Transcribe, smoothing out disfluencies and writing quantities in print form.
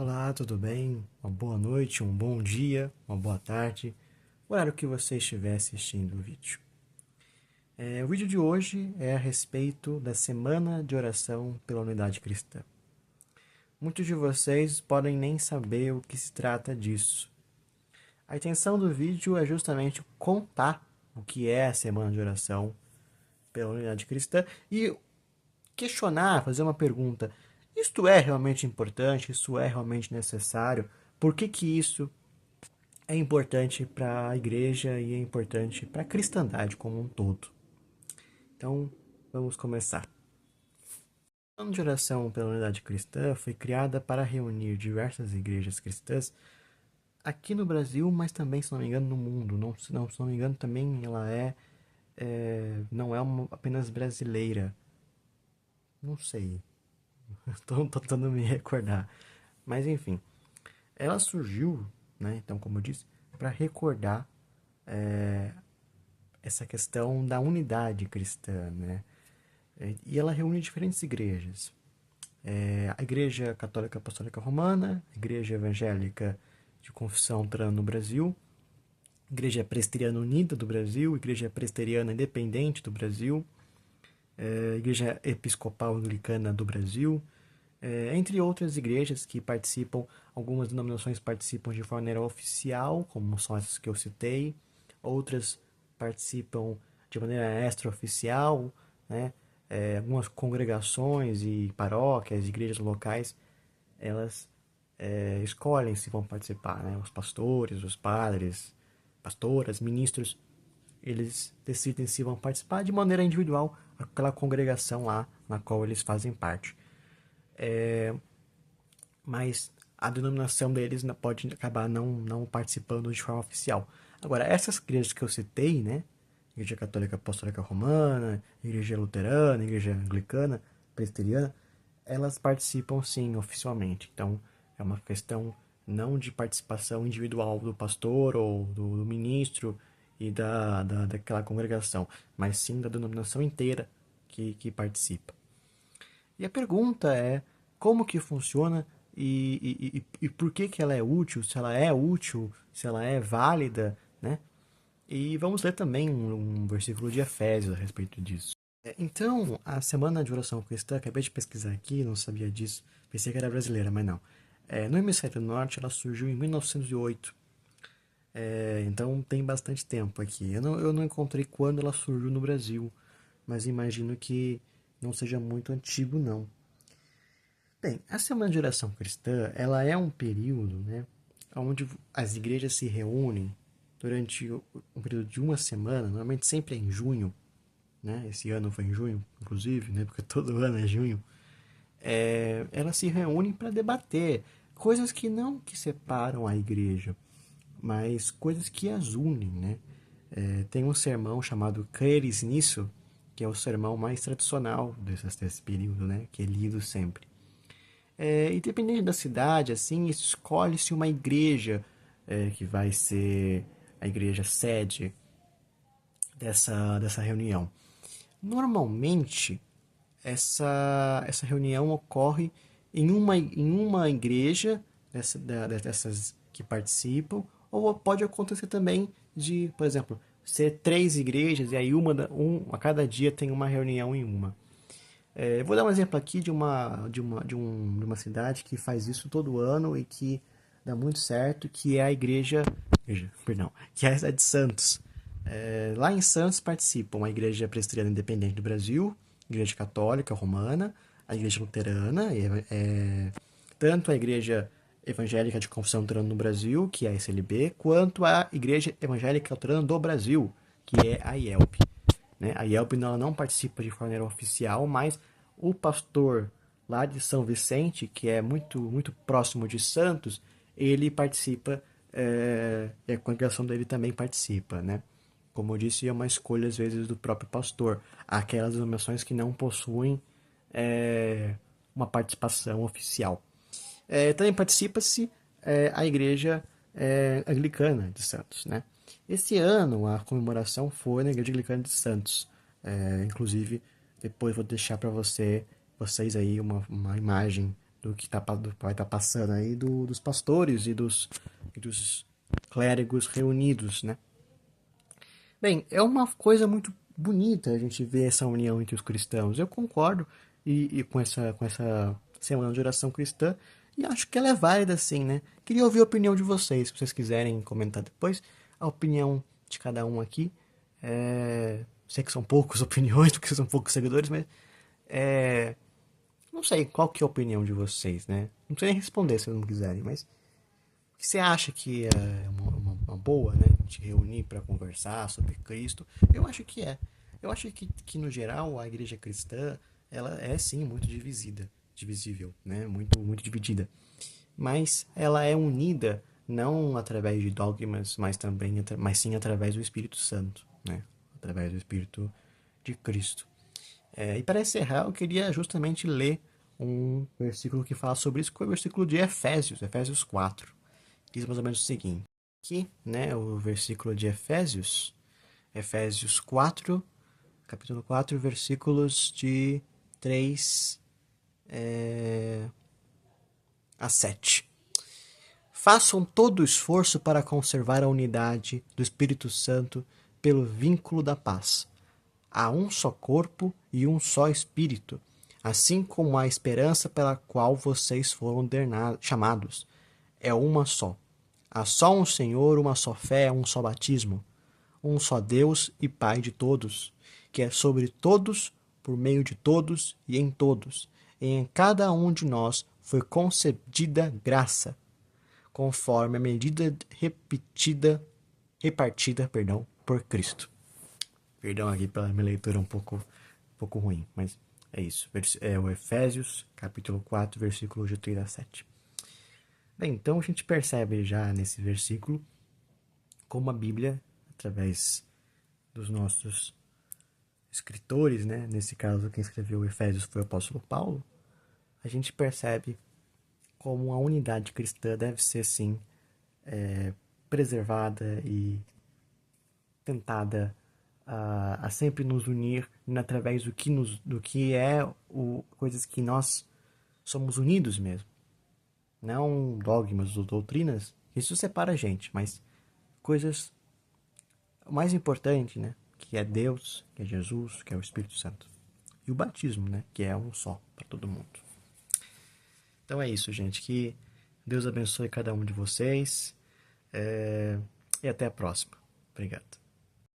Olá, tudo bem? Uma boa noite, um bom dia, uma boa tarde, o horário que você estiver assistindo o vídeo. O vídeo de hoje é a respeito da Semana de Oração pela Unidade Cristã. Muitos de vocês podem nem saber o que se trata disso. A intenção do vídeo é justamente contar o que é a Semana de Oração pela Unidade Cristã e questionar, fazer uma pergunta. Isto é realmente importante? Isso é realmente necessário? Por que isso é importante para a igreja e é importante para a cristandade como um todo? Então, vamos começar. A Ano de Oração pela Unidade Cristã foi criada para reunir diversas igrejas cristãs aqui no Brasil, mas também, se não me engano, no mundo. Se não me engano, também ela não é apenas brasileira. Não sei. Estou tentando me recordar. Mas, enfim, ela surgiu, né, então, como eu disse, para recordar essa questão da unidade cristã, né? E ela reúne diferentes igrejas. A Igreja Católica Apostólica Romana, a Igreja Evangélica de Confissão Luterana no Brasil, Igreja Presbiteriana Unida do Brasil, Igreja Presbiteriana Independente do Brasil, Igreja Episcopal Anglicana do Brasil, entre outras igrejas que participam. Algumas denominações participam de maneira oficial, como são essas que eu citei, outras participam de maneira extraoficial, né? Algumas congregações e paróquias, igrejas locais, elas escolhem se vão participar, né? Os pastores, os padres, pastoras, ministros, eles decidem se vão participar de maneira individual aquela congregação lá na qual eles fazem parte. Mas a denominação deles pode acabar não participando de forma oficial. Agora, essas igrejas que eu citei, né? Igreja Católica Apostólica Romana, Igreja Luterana, Igreja Anglicana, Presbiteriana, elas participam sim oficialmente. Então, é uma questão não de participação individual do pastor ou do ministro e daquela congregação, mas sim da denominação inteira que participa. E a pergunta é como que funciona e por que ela é útil, se ela é válida, né? E vamos ler também um versículo de Efésios a respeito disso. Então, a Semana de Oração Cristã, acabei de pesquisar aqui, não sabia disso, pensei que era brasileira, mas não. No Hemisfério Norte, ela surgiu em 1908. Então, tem bastante tempo aqui. Eu não encontrei quando ela surgiu no Brasil, mas imagino que não seja muito antigo, não. Bem, a Semana de Oração Cristã, ela é um período, né, onde as igrejas se reúnem durante um período de uma semana, normalmente sempre é em junho, né, esse ano foi em junho, inclusive, né, porque todo ano é junho. Elas se reúnem para debater coisas que não que separam a igreja, mas coisas que as unem, né. Tem um sermão chamado Creres Nisso, que é o sermão mais tradicional desse período, né, que é lido sempre. Independente da cidade, assim, escolhe-se uma igreja que vai ser a igreja sede dessa reunião. Normalmente, essa reunião ocorre em uma igreja dessas que participam, ou pode acontecer também de, por exemplo, ser três igrejas e aí a cada dia tem uma reunião em uma. Eu vou dar um exemplo aqui de uma cidade que faz isso todo ano e que dá muito certo, que é a perdão, que é a cidade de Santos. Lá em Santos participam a Igreja Presbiteriana Independente do Brasil, a Igreja Católica Romana, a Igreja Luterana, tanto a Igreja Evangélica de Confissão Luterana no Brasil, que é a SLB, quanto a Igreja Evangélica Luterana do Brasil, que é a IELP, né? A IELP não participa de maneira oficial, mas o pastor lá de São Vicente, que é muito próximo de Santos, ele participa, e a congregação dele também participa, né? Como eu disse, é uma escolha às vezes do próprio pastor. Há aquelas denominações que não possuem uma participação oficial. Também participa-se a igreja anglicana de Santos, né? Esse ano a comemoração foi na igreja anglicana de Santos. Inclusive, depois vou deixar para vocês aí uma imagem do que vai estar passando aí dos pastores e dos clérigos reunidos, né? Bem, é uma coisa muito bonita a gente ver essa união entre os cristãos. Eu concordo e com essa semana de oração cristã e acho que ela é válida sim, né? Queria ouvir a opinião de vocês, se vocês quiserem comentar depois a opinião de cada um aqui. Sei que são poucas opiniões, porque são poucos seguidores, mas é, não sei qual que é a opinião de vocês, né? Não precisa nem responder se não quiserem, mas o que você acha que é uma boa, né? De reunir para conversar sobre Cristo? Eu acho que é. Eu acho que, no geral, a igreja cristã, ela é, sim, muito divisível, né? Muito dividida. Mas ela é unida não através de dogmas, mas sim através do Espírito Santo, né? Através do Espírito de Cristo. E para encerrar, eu queria justamente ler um versículo que fala sobre isso, que é o versículo de Efésios, Efésios 4. Diz mais ou menos o seguinte. Aqui, né, o versículo de Efésios, Efésios 4, capítulo 4, versículos de 3 a 7. Façam todo o esforço para conservar a unidade do Espírito Santo pelo vínculo da paz. Há um só corpo e um só Espírito, assim como a esperança pela qual vocês foram chamados. É uma só. Há só um Senhor, uma só fé, um só batismo. Um só Deus e Pai de todos, que é sobre todos, por meio de todos e em todos. E em cada um de nós foi concedida graça, conforme a medida repartida, por Cristo. Perdão aqui pela minha leitura um pouco ruim, mas é isso. É o Efésios, capítulo 4, versículos de 3 a 7. Bem, então a gente percebe já nesse versículo como a Bíblia, através dos nossos escritores, né? Nesse caso, quem escreveu Efésios foi o apóstolo Paulo, a gente percebe como a unidade cristã deve ser, sim, preservada e tentada a sempre nos unir através do que é coisas que nós somos unidos mesmo. Não dogmas ou doutrinas, isso separa a gente, mas coisas o mais importante, né? Que é Deus, que é Jesus, que é o Espírito Santo. E o batismo, né? Que é um só para todo mundo. Então é isso, gente. Que Deus abençoe cada um de vocês. E até a próxima. Obrigado.